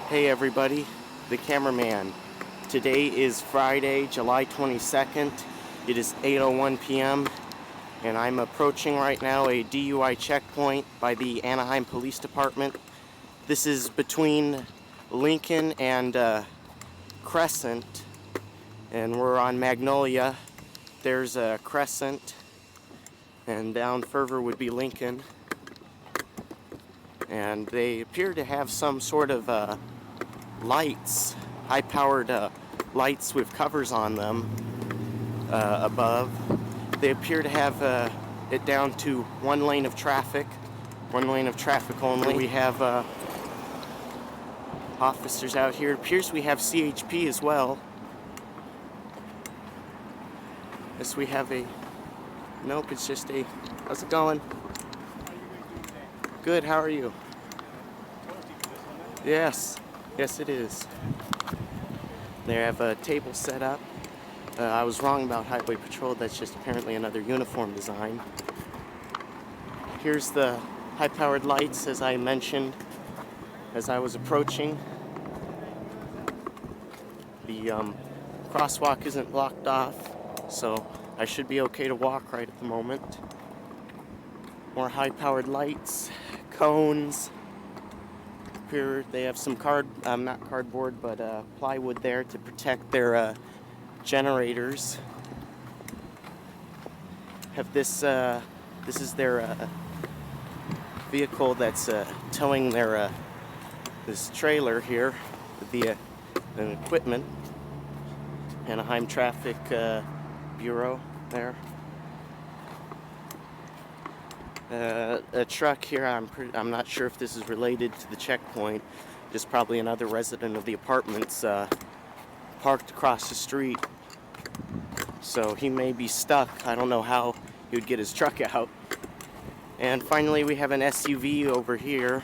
Hey everybody, the cameraman. Today is Friday, July 22nd. It is 8:01 p.m. and I'm approaching right now a DUI checkpoint by the Anaheim Police Department. This is between Lincoln and Crescent, and we're on Magnolia. There's a Crescent, and down further would be Lincoln. And they appear to have some sort of lights, high-powered lights with covers on them above. They appear to have it down to one lane of traffic only. We have officers out here. It appears we have CHP as well. Yes, we have a... Nope, it's just a... How's it going? Good, how are you? Yes, yes it is. They have a table set up. I was wrong about Highway Patrol, that's just apparently another uniform design. Here's the high-powered lights, as I mentioned, as I was approaching. The crosswalk isn't blocked off, so I should be okay to walk right at the moment. More high-powered lights, cones. Here they have some not cardboard, but plywood there to protect their generators. Have this is their vehicle that's towing their this trailer here with the equipment. Anaheim Traffic Bureau there. A truck here, I'm not sure if this is related to the checkpoint, just probably another resident of the apartments parked across the street. So he may be stuck. I don't know how he would get his truck out. And finally we have an SUV over here.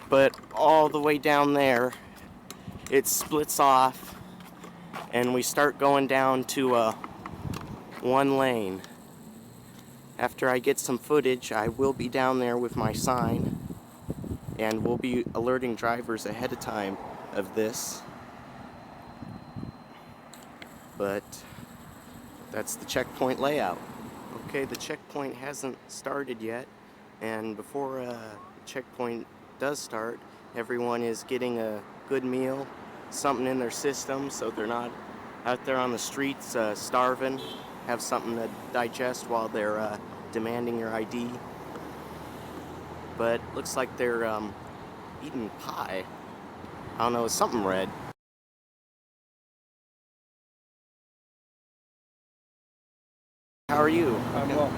But all the way down there, it splits off and we start going down to one lane. After I get some footage, I will be down there with my sign, and we'll be alerting drivers ahead of time of this. But that's the checkpoint layout. Okay, the checkpoint hasn't started yet, and before checkpoint does start, everyone is getting a good meal, something in their system, so they're not out there on the streets starving. Have something to digest while they're demanding your ID. But looks like they're eating pie. I don't know, it's something red. How are you? I'm well.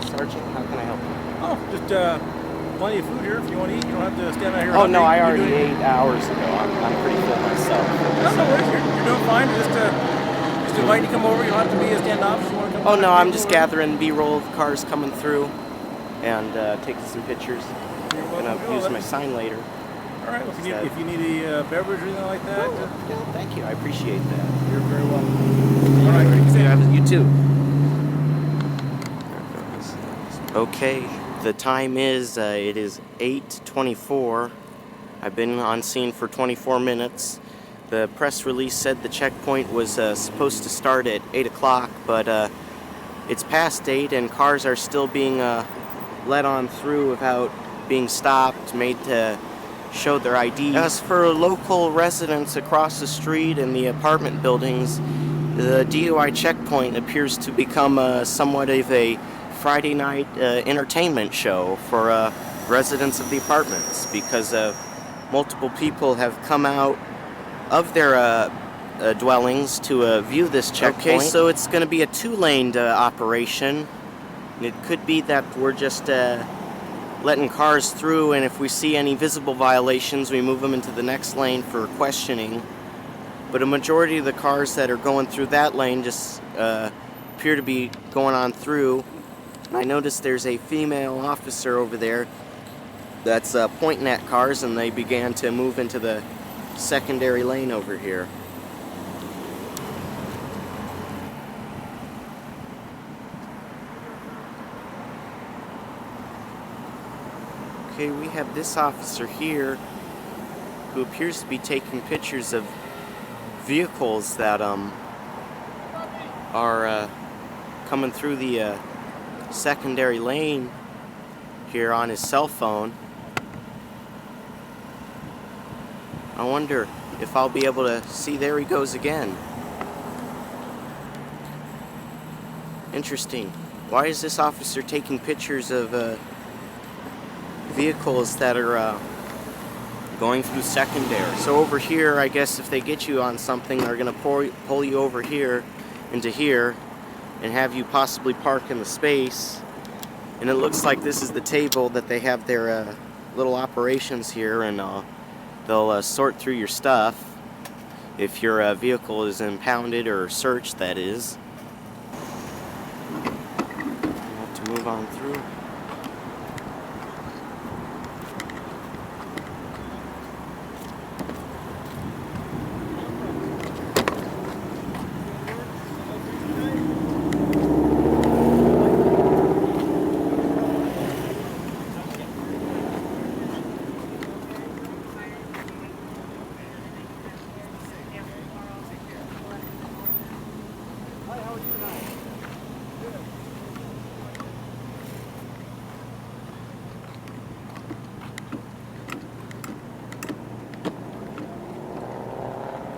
Sergeant, how can I help you? Oh, just plenty of food here if you want to eat. You don't have to stand out here. Oh no, I already ate hours ago. I'm pretty full myself. No worries. You're doing fine. Just invite you to come over. You don't have to be a standoff if you want to come. Oh no, I'm just gathering B-roll of cars coming through and taking some pictures. I'm gonna use my sign later. All right. Well, if you need a beverage or anything like that. Yeah, thank you. I appreciate that. You're very welcome. All right. You too. Okay, the time is it is 8:24. I've been on scene for 24 minutes. The press release said the checkpoint was supposed to start at 8 o'clock, but it's past 8 and cars are still being let on through without being stopped, made to show their ID. As for local residents across the street in the apartment buildings, the DUI checkpoint appears to become somewhat of a Friday night entertainment show for residents of the apartments, because multiple people have come out of their dwellings to view this checkpoint. Okay, so it's going to be a two-laned operation. It could be that we're just letting cars through, and if we see any visible violations, we move them into the next lane for questioning. But a majority of the cars that are going through that lane just appear to be going on through. I noticed there's a female officer over there that's pointing at cars, and they began to move into the secondary lane over here. Okay, we have this officer here who appears to be taking pictures of vehicles that are coming through the secondary lane here on his cell phone. I wonder if I'll be able to see. There he goes again. Interesting. Why is this officer taking pictures of vehicles that are going through secondary? So over here, I guess if they get you on something, they're going to pull you over here into here and have you possibly park in the space. And it looks like this is the table that they have their little operations here, and they'll sort through your stuff if your vehicle is impounded or searched, that is. We'll have to move on through.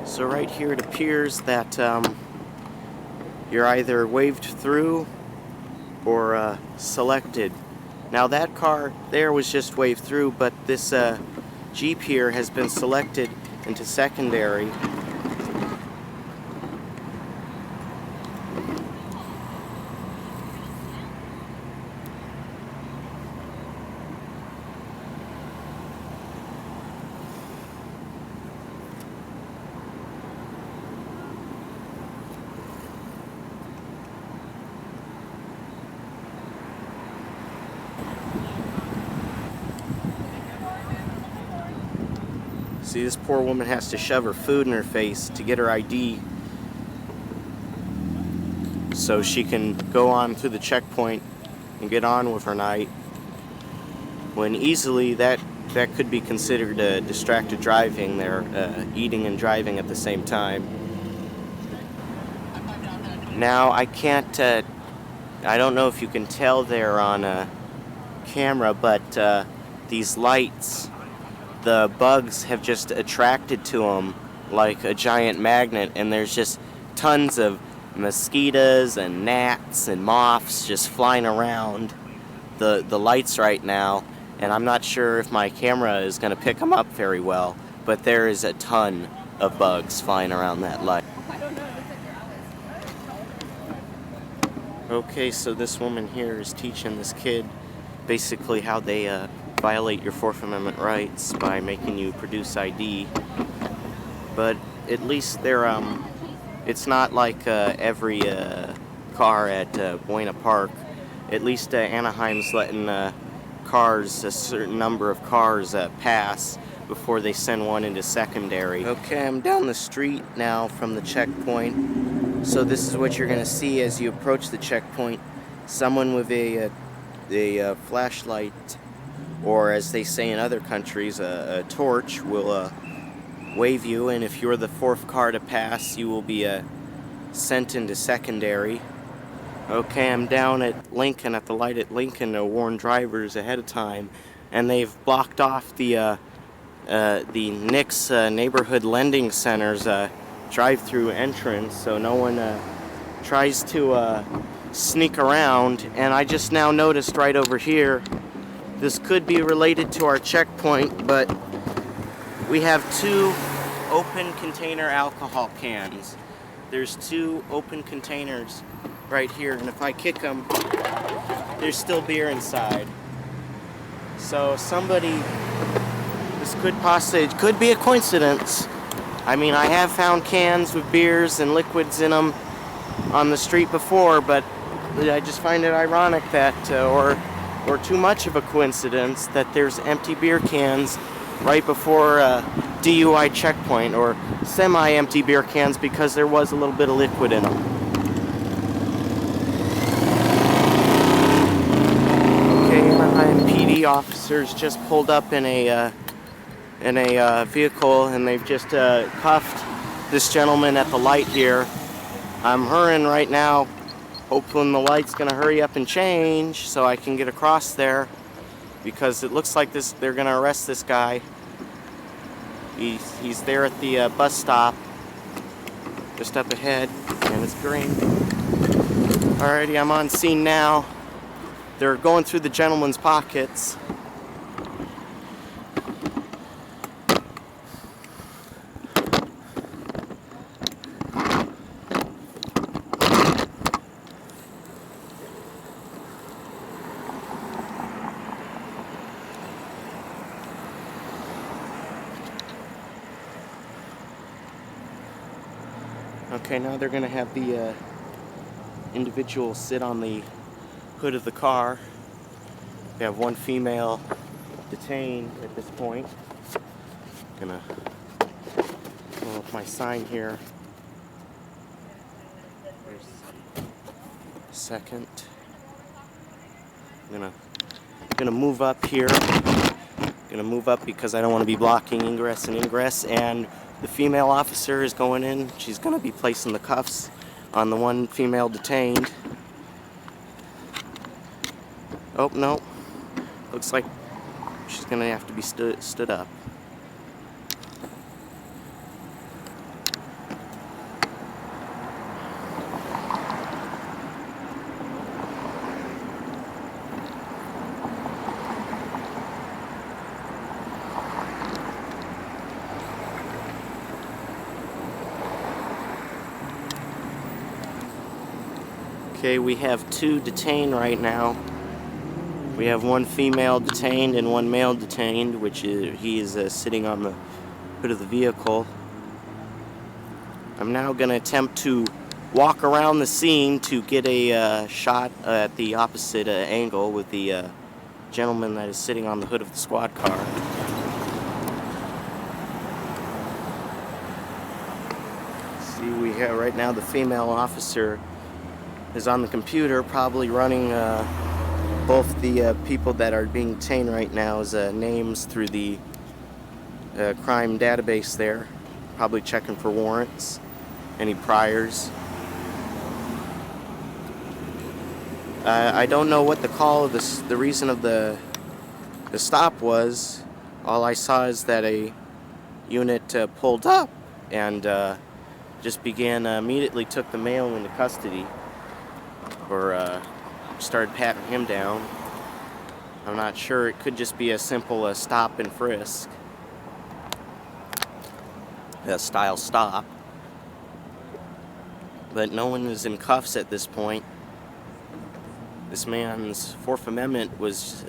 So right here it appears that you're either waved through or selected. Now that car there was just waved through, but this Jeep here has been selected into secondary. See, this poor woman has to shove her food in her face to get her ID so she can go on through the checkpoint and get on with her night, when easily that could be considered distracted driving there, eating and driving at the same time. Now I can't, I don't know if you can tell there on camera, but these lights, the bugs have just attracted to them like a giant magnet, and there's just tons of mosquitoes and gnats and moths just flying around the lights right now, and I'm not sure if my camera is going to pick them up very well, but there is a ton of bugs flying around that light. Okay, so this woman here is teaching this kid basically how they violate your Fourth Amendment rights by making you produce ID. But at least they're it's not like every car at Buena Park. At least Anaheim's letting cars, a certain number of cars, pass before they send one into secondary. Okay, I'm down the street now from the checkpoint. So this is what you're gonna see as you approach the checkpoint. Someone with a flashlight, or as they say in other countries, a torch, will wave you, and if you're the fourth car to pass, you will be sent into secondary. Okay, I'm down at Lincoln, at the light at Lincoln, to warn drivers ahead of time, and they've blocked off the Nick's Neighborhood Lending Center's drive-through entrance, so no one tries to sneak around. And I just now noticed right over here, this could be related to our checkpoint, but we have 2 open container alcohol cans. There's 2 open containers right here, and if I kick them, there's still beer inside. So somebody, this could be a coincidence. I mean, I have found cans with beers and liquids in them on the street before, but I just find it ironic that, or too much of a coincidence, that there's empty beer cans right before DUI checkpoint, or semi-empty beer cans because there was a little bit of liquid in them. Okay, Anaheim PD PD officers just pulled up in a vehicle, and they've just cuffed this gentleman at the light here. I'm hurrying right now, hoping the light's gonna hurry up and change so I can get across there, because it looks like they're gonna arrest this guy. He's there at the bus stop, just up ahead, and it's green. Alrighty, I'm on scene now. They're going through the gentleman's pockets. Okay, now they're gonna have the individual sit on the hood of the car. We have one female detained at this point. Gonna pull up my sign here. There's a second. I'm gonna move up here. Gonna move up because I don't want to be blocking ingress and ingress. And the female officer is going in. She's gonna be placing the cuffs on the one female detained. Oh no. Looks like she's gonna have to be stood up. Okay, we have two detained right now. We have one female detained and one male detained, which he is sitting on the hood of the vehicle. I'm now going to attempt to walk around the scene to get a shot at the opposite angle with the gentleman that is sitting on the hood of the squad car. See, we have right now the female officer is on the computer, probably running both the people that are being detained right now's names through the crime database there, probably checking for warrants, any priors. I don't know what the call of the reason of the stop was. All I saw is that a unit pulled up and just began immediately took the male into custody, or started patting him down. I'm not sure. It could just be a simple stop and frisk, a style stop. But no one is in cuffs at this point. This man's Fourth Amendment was,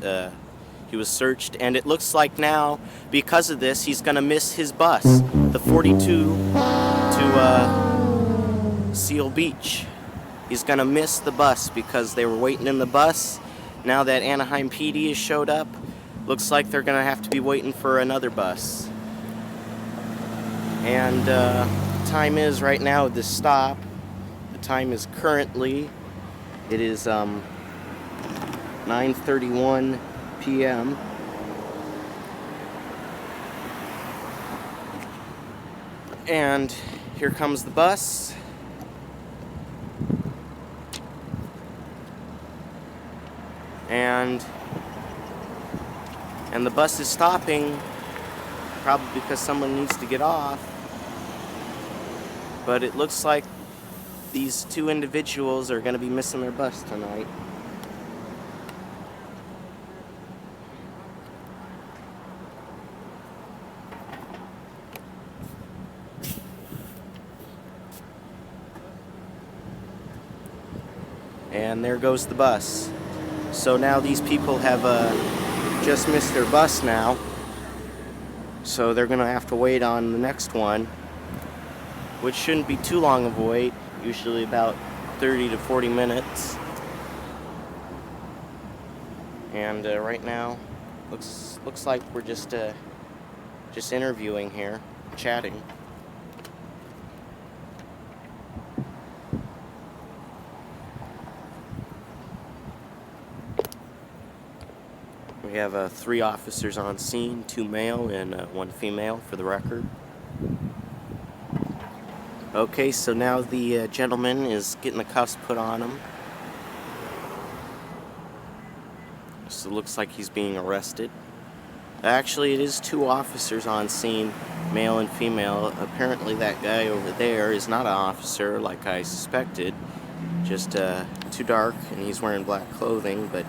he was searched, and it looks like now, because of this, he's gonna miss his bus, the 42 to Seal Beach. He's gonna miss the bus because they were waiting in the bus. Now that Anaheim PD has showed up, looks like they're gonna have to be waiting for another bus. And time is right now at this stop. The time is currently, it is 9:31 p.m. And here comes the bus. And the bus is stopping, probably because someone needs to get off. But it looks like these two individuals are going to be missing their bus tonight. And there goes the bus. So now these people have just missed their bus now. So they're going to have to wait on the next one, which shouldn't be too long of a wait, usually about 30 to 40 minutes. And right now, looks like we're just interviewing here, chatting. We have 3 officers on scene, 2 male and 1 female for the record. Okay, so now the gentleman is getting the cuffs put on him. So it looks like he's being arrested. Actually, it is 2 officers on scene, male and female. Apparently that guy over there is not an officer like I suspected, just too dark, and he's wearing black clothing, but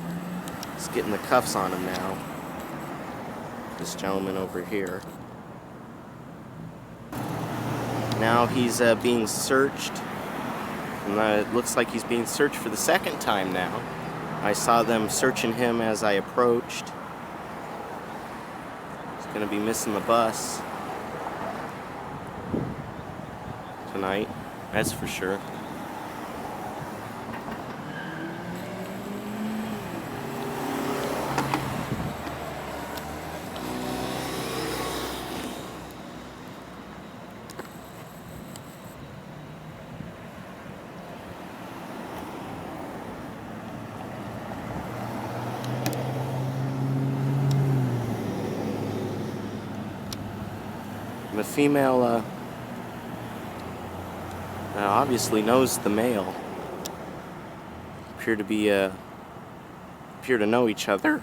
he's getting the cuffs on him now. This gentleman over here. Now he's being searched, and it looks like he's being searched for the 2nd time now. I saw them searching him as I approached. He's going to be missing the bus tonight, that's for sure. The female obviously knows the male. Appear to know each other.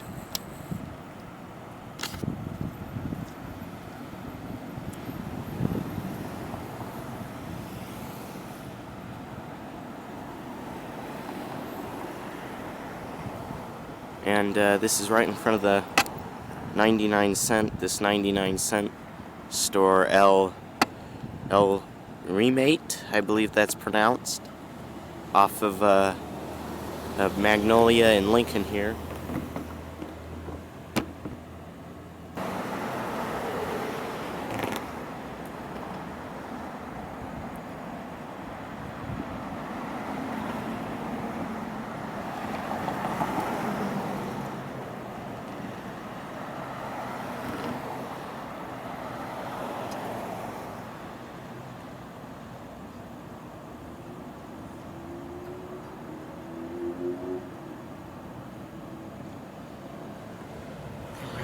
And this is right in front of the 99-cent store, El Remate, I believe that's pronounced, off of Magnolia and Lincoln here.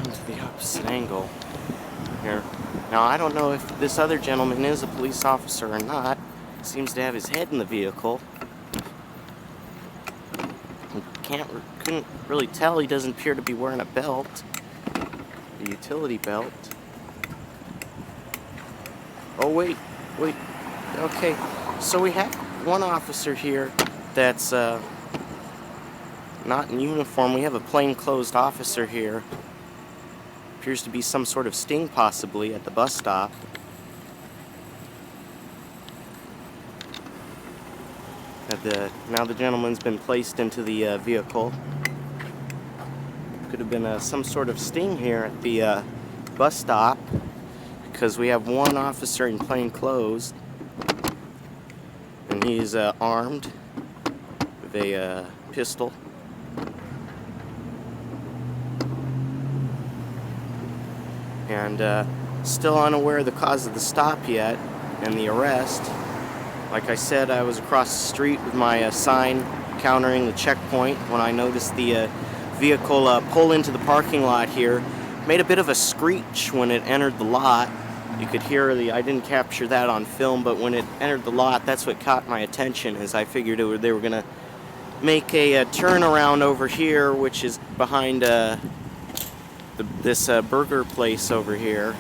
To the opposite angle here. Now I don't know if this other gentleman is a police officer or not. He seems to have his head in the vehicle. Couldn't really tell. He doesn't appear to be wearing a belt, a utility belt. Oh wait. Okay, so we have one officer here that's not in uniform. We have a plainclothes officer here. Appears to be some sort of sting, possibly, at the bus stop. Now the gentleman's been placed into the vehicle. Could have been some sort of sting here at the bus stop, because we have one officer in plain clothes, and he's armed with a pistol. And still unaware of the cause of the stop yet and the arrest. Like I said, I was across the street with my sign countering the checkpoint when I noticed the vehicle pull into the parking lot here. Made a bit of a screech when it entered the lot. You could hear I didn't capture that on film, but when it entered the lot, that's what caught my attention, as I figured they were going to make a turnaround over here, which is behind this burger place over here,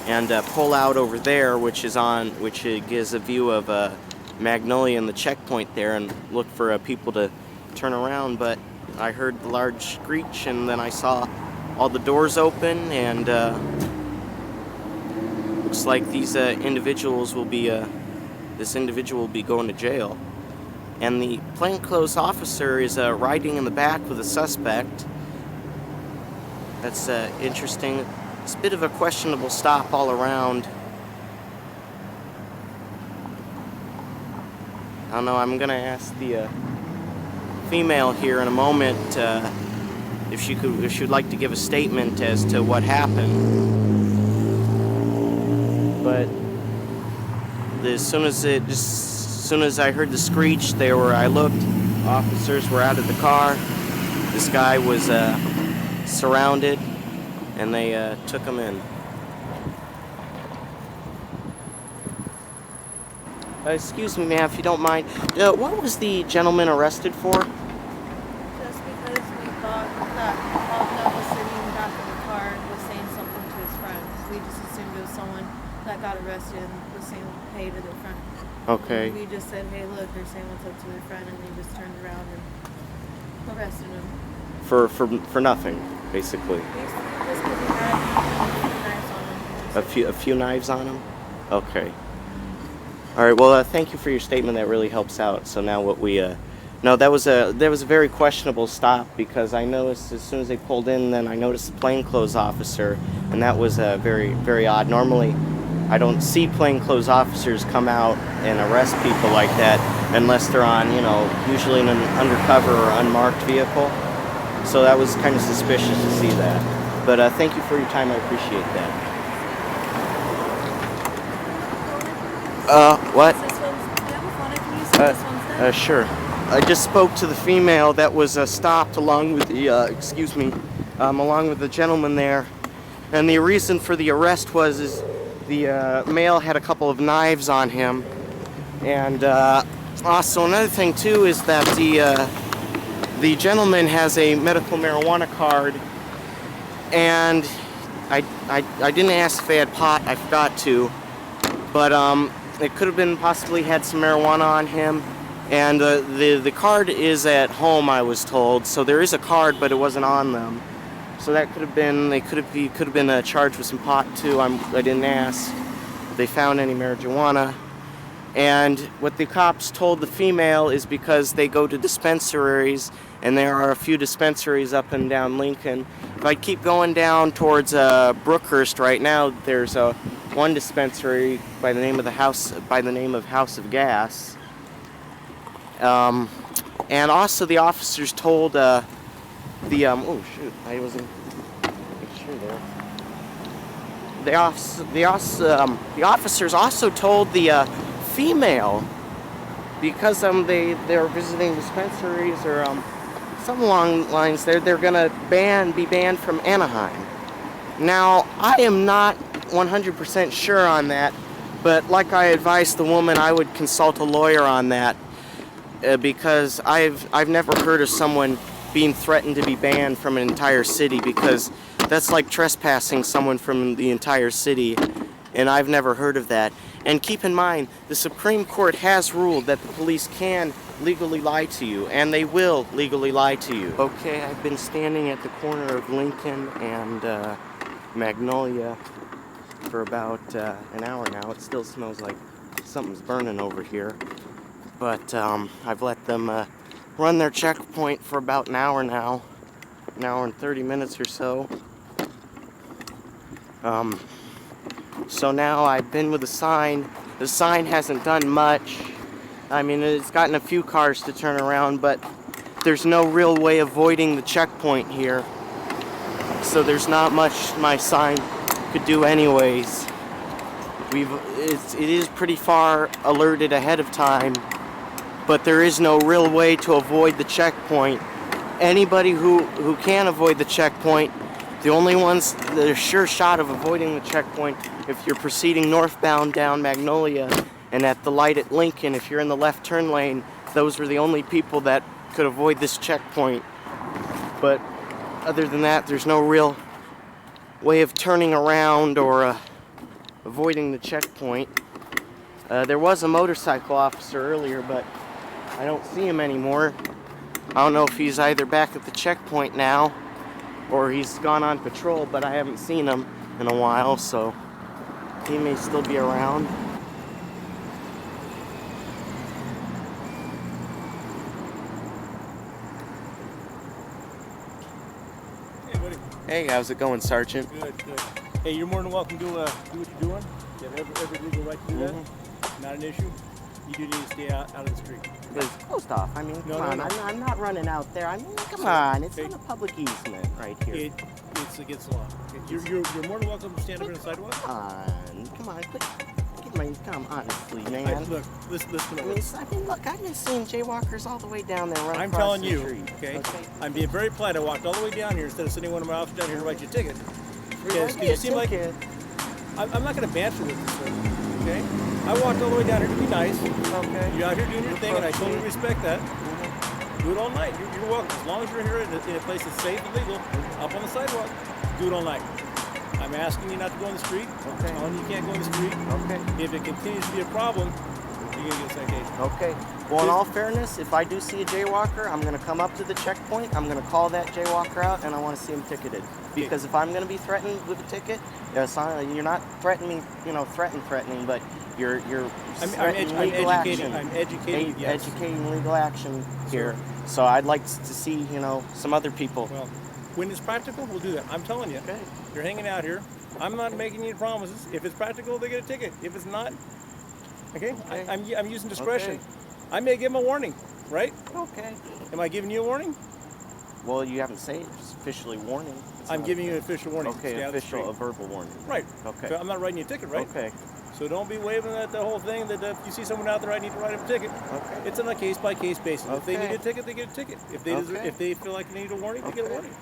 and pull out over there, which gives a view of Magnolia and the checkpoint there, and look for people to turn around. But I heard the large screech, and then I saw all the doors open, and looks like this individual will be going to jail. And the plainclothes officer is riding in the back with a suspect. That's interesting. It's a bit of a questionable stop all around. I don't know, I'm going to ask the female here in a moment if she would like to give a statement as to what happened. But as soon as I heard the screech, I looked, officers were out of the car. This guy was surrounded, and they took him in. Excuse me, ma'am, if you don't mind. What was the gentleman arrested for? Just because we thought that that was sitting back in the car and was saying something to his friend. We just assumed it was someone that got arrested and was saying hey to their friend. Okay. We just said, hey, look, they're saying what's up to their friend, and they just turned around and arrested him. For nothing, basically. Basically, just because he had knives on him. A few knives on him? Okay. All right. Well, thank you for your statement. That really helps out. So now what we no, that was a very questionable stop, because I noticed as soon as they pulled in, then I noticed the plainclothes officer, and that was very, very odd. Normally, I don't see plainclothes officers come out and arrest people like that unless they're on, usually in an undercover or unmarked vehicle. So that was kind of suspicious to see that. But thank you for your time. I appreciate that. What? This one's, do you have a phone I can use? This one's done? Sure. I just spoke to the female that was stopped along with the, along with the gentleman there. And the reason for the arrest was the male had a couple of knives on him. And also another thing too is that the gentleman has a medical marijuana card. And I didn't ask if they had pot, I forgot to. But it could have been possibly had some marijuana on him. And the card is at home, I was told. So there is a card, but it wasn't on them. So that could have been, he could have been charged with some pot too. I didn't ask if they found any marijuana. And what the cops told the female is because they go to dispensaries, and there are a few dispensaries up and down Lincoln. If I keep going down towards Brookhurst right now, there's one dispensary by the name of House of Gas. And also the officers told oh shoot, I wasn't sure there. The officers also told the female, because they're visiting dispensaries or something along the lines, they're gonna be banned from Anaheim. Now I am not 100% sure on that, but like I advised the woman, I would consult a lawyer on that, because I've never heard of someone being threatened to be banned from an entire city, because that's like trespassing someone from the entire city, and I've never heard of that. And keep in mind, the Supreme Court has ruled that the police can legally lie to you, and they will legally lie to you. Okay, I've been standing at the corner of Lincoln and Magnolia for about an hour now. It still smells like something's burning over here. But I've let them run their checkpoint for about an hour now. An hour and 30 minutes or so. So now I've been with the sign. The sign hasn't done much. I mean, it's gotten a few cars to turn around, but there's no real way of avoiding the checkpoint here. So there's not much my sign could do anyways. It is pretty far alerted ahead of time, but there is no real way to avoid the checkpoint. Anybody who can avoid the checkpoint, the only ones that are sure shot of avoiding the checkpoint, if you're proceeding northbound down Magnolia and at the light at Lincoln, if you're in the left turn lane, those were the only people that could avoid this checkpoint. But other than that, there's no real way of turning around or avoiding the checkpoint. There was a motorcycle officer earlier, but I don't see him anymore. I don't know if he's either back at the checkpoint now or he's gone on patrol, but I haven't seen him in a while, so he may still be around. Hey, buddy. Hey, how's it going, Sergeant? Good, good. Hey, you're more than welcome to do what you're doing. You have every legal right to do that. Not an issue. You do need to stay out of the street. It's closed off. I mean, No, come on. no. I'm not running out there. I mean, come on. It's on a public easement right here. It's against the law. You're more than welcome to stand up on the sidewalk. Come on. Get I mean, come honestly, man. Look, listen to me. Look, I've been seeing jaywalkers all the way down there running I'm across telling the you, street. okay? I'm being very polite. I walked all the way down here instead of sending one of my officers down here to write you a ticket. Because you seem like I'm not going to banter with you, sir. Okay? I walked all the way down here to be nice. Okay. You're out here doing your thing, and I totally respect that. Do it all night. You're welcome. As long as you're here in a place that's safe and legal, up on the sidewalk, do it all night. I'm asking you not to go on the street. I'm telling you can't go on the street. Okay. If it continues to be a problem, you're going to get a citation. Okay. Well, in all fairness, if I do see a jaywalker, I'm going to come up to the checkpoint. I'm going to call that jaywalker out, and I want to see him ticketed. Because if I'm going to be threatened with a ticket, you're not threatening, threatening, but you're threatening legal action. I'm educating. Yes. Educating legal action here. So I'd like to see, some other people. Well, when it's practical, we'll do that. I'm telling you. Okay. You're hanging out here. I'm not making any promises. If it's practical, they get a ticket. If it's not, okay. I'm using discretion. Okay. I may give them a warning, right? Okay. Am I giving you a warning? Well, you haven't said it. It's officially warning. I'm giving you an official warning. Okay, a verbal warning. Right. Okay. So I'm not writing you a ticket, right? Okay. So don't be waving at the whole thing that if you see someone out there, I need to write them a ticket. Okay. It's on a case-by-case basis. Okay. If they need a ticket, they get a ticket. If they if they feel like they need a warning, they get a warning.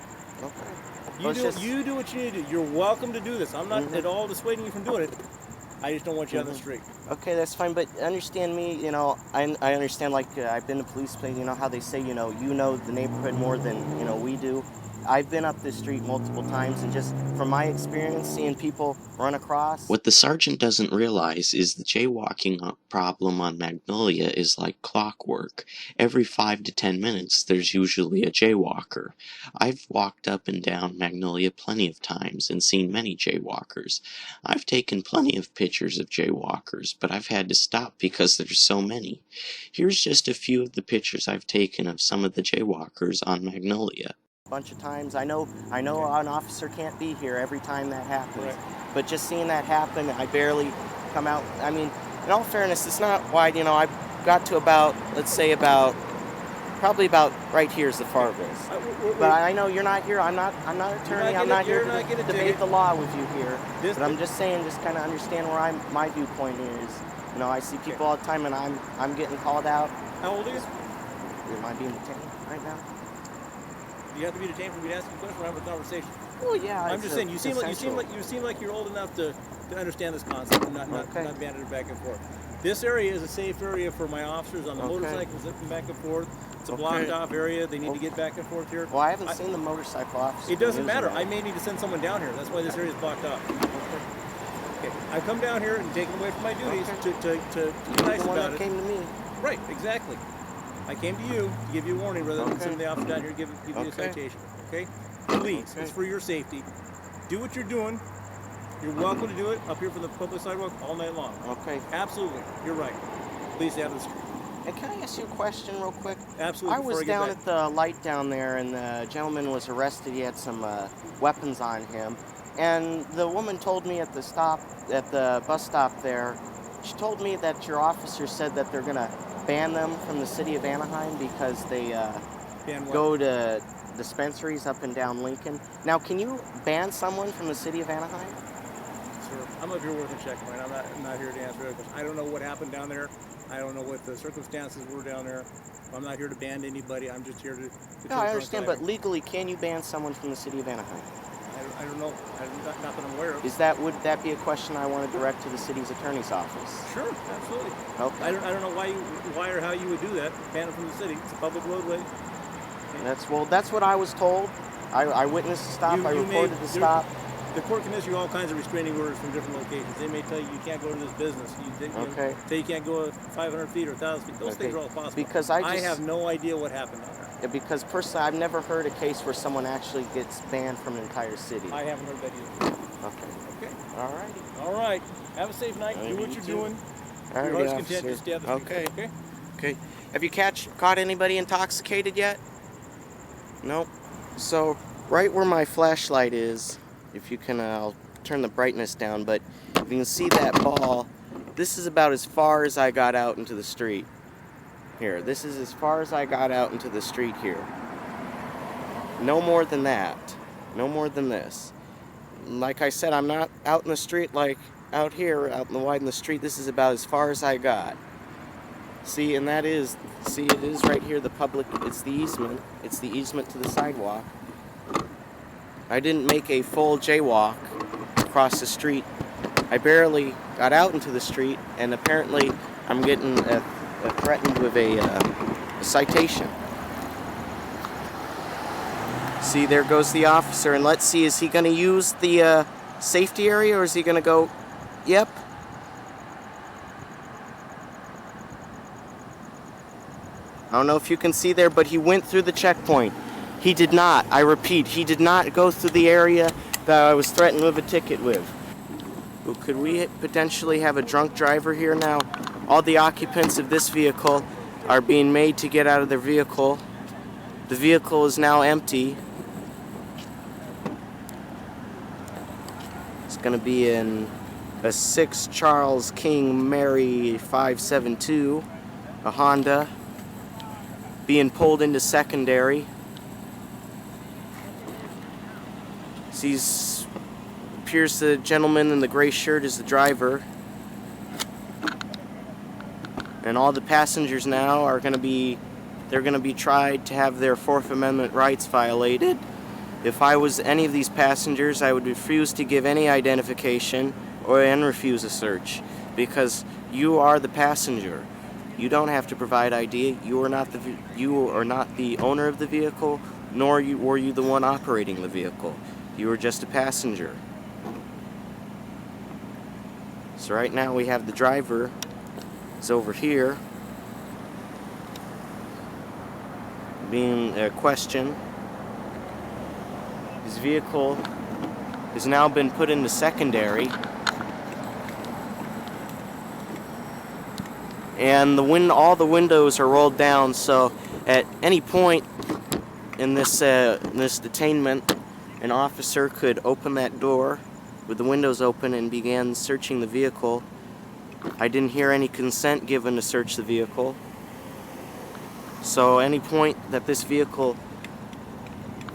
Okay. You do what you need to do. You're welcome to do this. I'm not at all dissuading you from doing it. I just don't want you on the street. Okay, that's fine, but understand me, I understand, like, I've been to police, how they say, you know the neighborhood more than, we do. I've been up this street multiple times, and just from my experience, seeing people run across. What the sergeant doesn't realize is the jaywalking problem on Magnolia is like clockwork. Every 5 to 10 minutes, there's usually a jaywalker. I've walked up and down Magnolia plenty of times and seen many jaywalkers. I've taken plenty of pictures of jaywalkers, but I've had to stop because there's so many. Here's just a few of the pictures I've taken of some of the jaywalkers on Magnolia. Bunch of times. I know an officer can't be here every time that happens. Right. But just seeing that happen, I barely come out. I mean, in all fairness, it's not wide. I got to probably about right here is the farthest. But I know you're not here. I'm not an attorney. I'm not here to debate the law with you here. But I'm just saying, just kind of understand where my viewpoint is. I see people all the time, and I'm getting called out. How old are you? Am I being detained right now? You have to be detained for me to ask you a question or have a conversation. Well, yeah. I'm just saying, you seem like you're old enough to understand this concept and not banter it back and forth. This area is a safe area for my officers on the motorcycles zipping back and forth. It's a blocked off area. They need to get back and forth here. Well, I haven't seen the motorcycle officer. It doesn't matter. I may need to send someone down here. That's why this area is blocked off. Okay. I've come down here and taken away from my duties to be nice about it. Came to me. Right, exactly. I came to you to give you a warning rather than sending the officer down here to give you a citation. Okay? Please, it's for your safety. Do what you're doing. You're welcome to do it up here from the public sidewalk all night long. Okay. Absolutely. You're right. Please stay out of the street. And can I ask you a question real quick? Absolutely. I was down at the light down there, and the gentleman was arrested. He had some weapons on him. And the woman told me at the bus stop there, she told me that your officer said that they're going to ban them from the city of Anaheim because they go to dispensaries up and down Lincoln. Now, can you ban someone from the city of Anaheim? Sir, I'm up here working CheckPoint. I'm not here to answer that question. I don't know what happened down there. I don't know what the circumstances were down there. I'm not here to ban anybody. I'm just here to No, I understand, but legally, can you ban someone from the city of Anaheim? I don't know. Not that I'm aware of. Would that be a question I want to direct to the city's attorney's office? Sure, absolutely. Okay. I don't know why or how you would do that. Ban it from the city. It's a public roadway. That's what I was told. I witnessed the stop. I reported the stop. The court can issue all kinds of restraining orders from different locations. They may tell you can't go to this business. Say you can't go 500 feet or 1,000 feet. Those things are all possible. Because I have no idea what happened on there. Yeah, because personally, I've never heard a case where someone actually gets banned from an entire city. I haven't heard that either. Okay. All righty. All right. Have a safe night. Do what you're doing. All right, Your heart's content. Just stay out of the street. Okay. Have you caught anybody intoxicated yet? Nope. So right where my flashlight is, if you can, I'll turn the brightness down, but if you can see that ball, this is about as far as I got out into the street. Here, this is as far as I got out into the street here. No more than that. No more than this. Like I said, I'm not out in the street like out here, out in the wide in the street, this is about as far as I got. See, and that is, see, it is right here, the public, it's the easement. It's the easement to the sidewalk. I didn't make a full jaywalk across the street. I barely got out into the street, and apparently I'm getting threatened with a citation. See, there goes the officer, and let's see, is he going to use the safety area, or is he going to go, yep? I don't know if you can see there, but he went through the checkpoint. He did not, I repeat, he did not go through the area that I was threatened with a ticket with. Well, could we potentially have a drunk driver here now? All the occupants of this vehicle are being made to get out of their vehicle. The vehicle is now empty. It's going to be in a 6 Charles King Mary 572, a Honda, being pulled into secondary. Appears the gentleman in the gray shirt is the driver. And all the passengers now are going to be tried to have their Fourth Amendment rights violated. If I was any of these passengers, I would refuse to give any identification and refuse a search, because you are the passenger. You don't have to provide ID. You are not the owner of the vehicle, nor were you the one operating the vehicle. You were just a passenger. So right now we have the driver is over here being questioned. His vehicle has now been put into secondary, and all the windows are rolled down, so at any point in this detainment, an officer could open that door with the windows open and begin searching the vehicle. I didn't hear any consent given to search the vehicle. So any point that this vehicle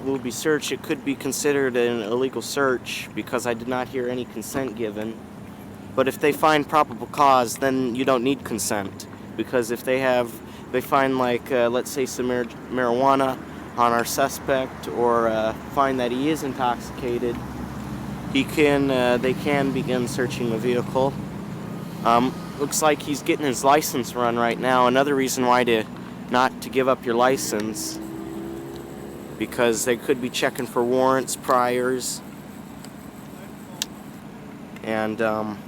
will be searched, it could be considered an illegal search because I did not hear any consent given. But if they find probable cause, then you don't need consent, because if they find let's say some marijuana on our suspect, or find that he is intoxicated, they can begin searching the vehicle. Looks like he's getting his license run right now. Another reason why not to give up your license, because they could be checking for warrants, priors. And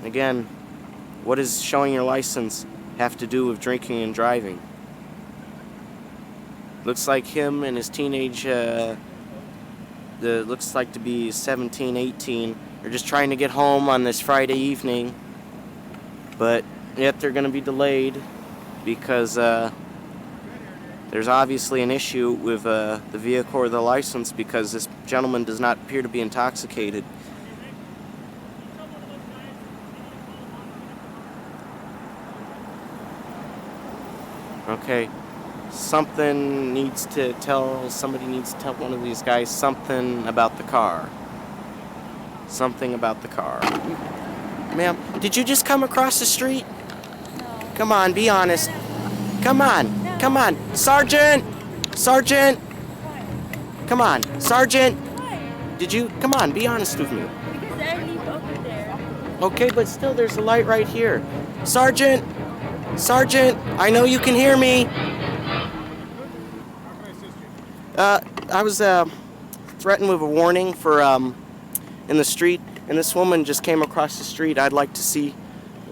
again, what does showing your license have to do with drinking and driving? Looks like him and his teenage, looks like to be 17, 18, are just trying to get home on this Friday evening. But yet they're going to be delayed because there's obviously an issue with the vehicle or the license, because this gentleman does not appear to be intoxicated. Okay, somebody needs to tell one of these guys something about the car. Something about the car. Ma'am, did you just come across the street? No. Come on, be honest. Come on, No. come on. Sergeant! Sergeant! What? Come on, Sergeant! What? Did you? Come on, be honest with me. Because I leave over there. Okay, but still, there's a light right here. Sergeant! Sergeant! I know you can hear me! I was threatened with a warning for in the street, and this woman just came across the street. I'd like to see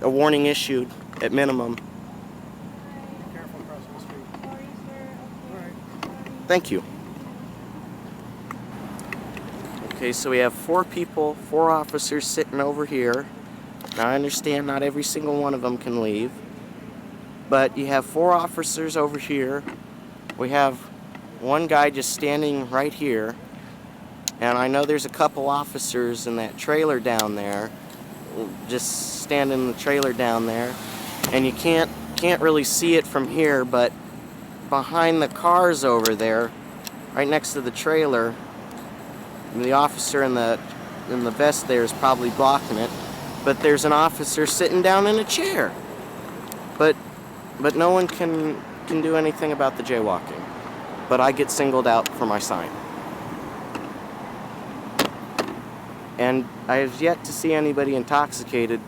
a warning issued at minimum. Be careful crossing the street. Sorry, sir. All right. Thank you. Okay, so we have 4 people, 4 officers sitting over here. Now I understand not every single one of them can leave, but you have 4 officers over here. We have one guy just standing right here, and I know there's a couple officers in that trailer down there, just standing in the trailer down there, and you can't really see it from here, but behind the cars over there, right next to the trailer, the officer in the vest there is probably blocking it. but there's an officer sitting down in a chair. But no one can do anything about the jaywalking. But I get singled out for my sign. And I have yet to see anybody intoxicated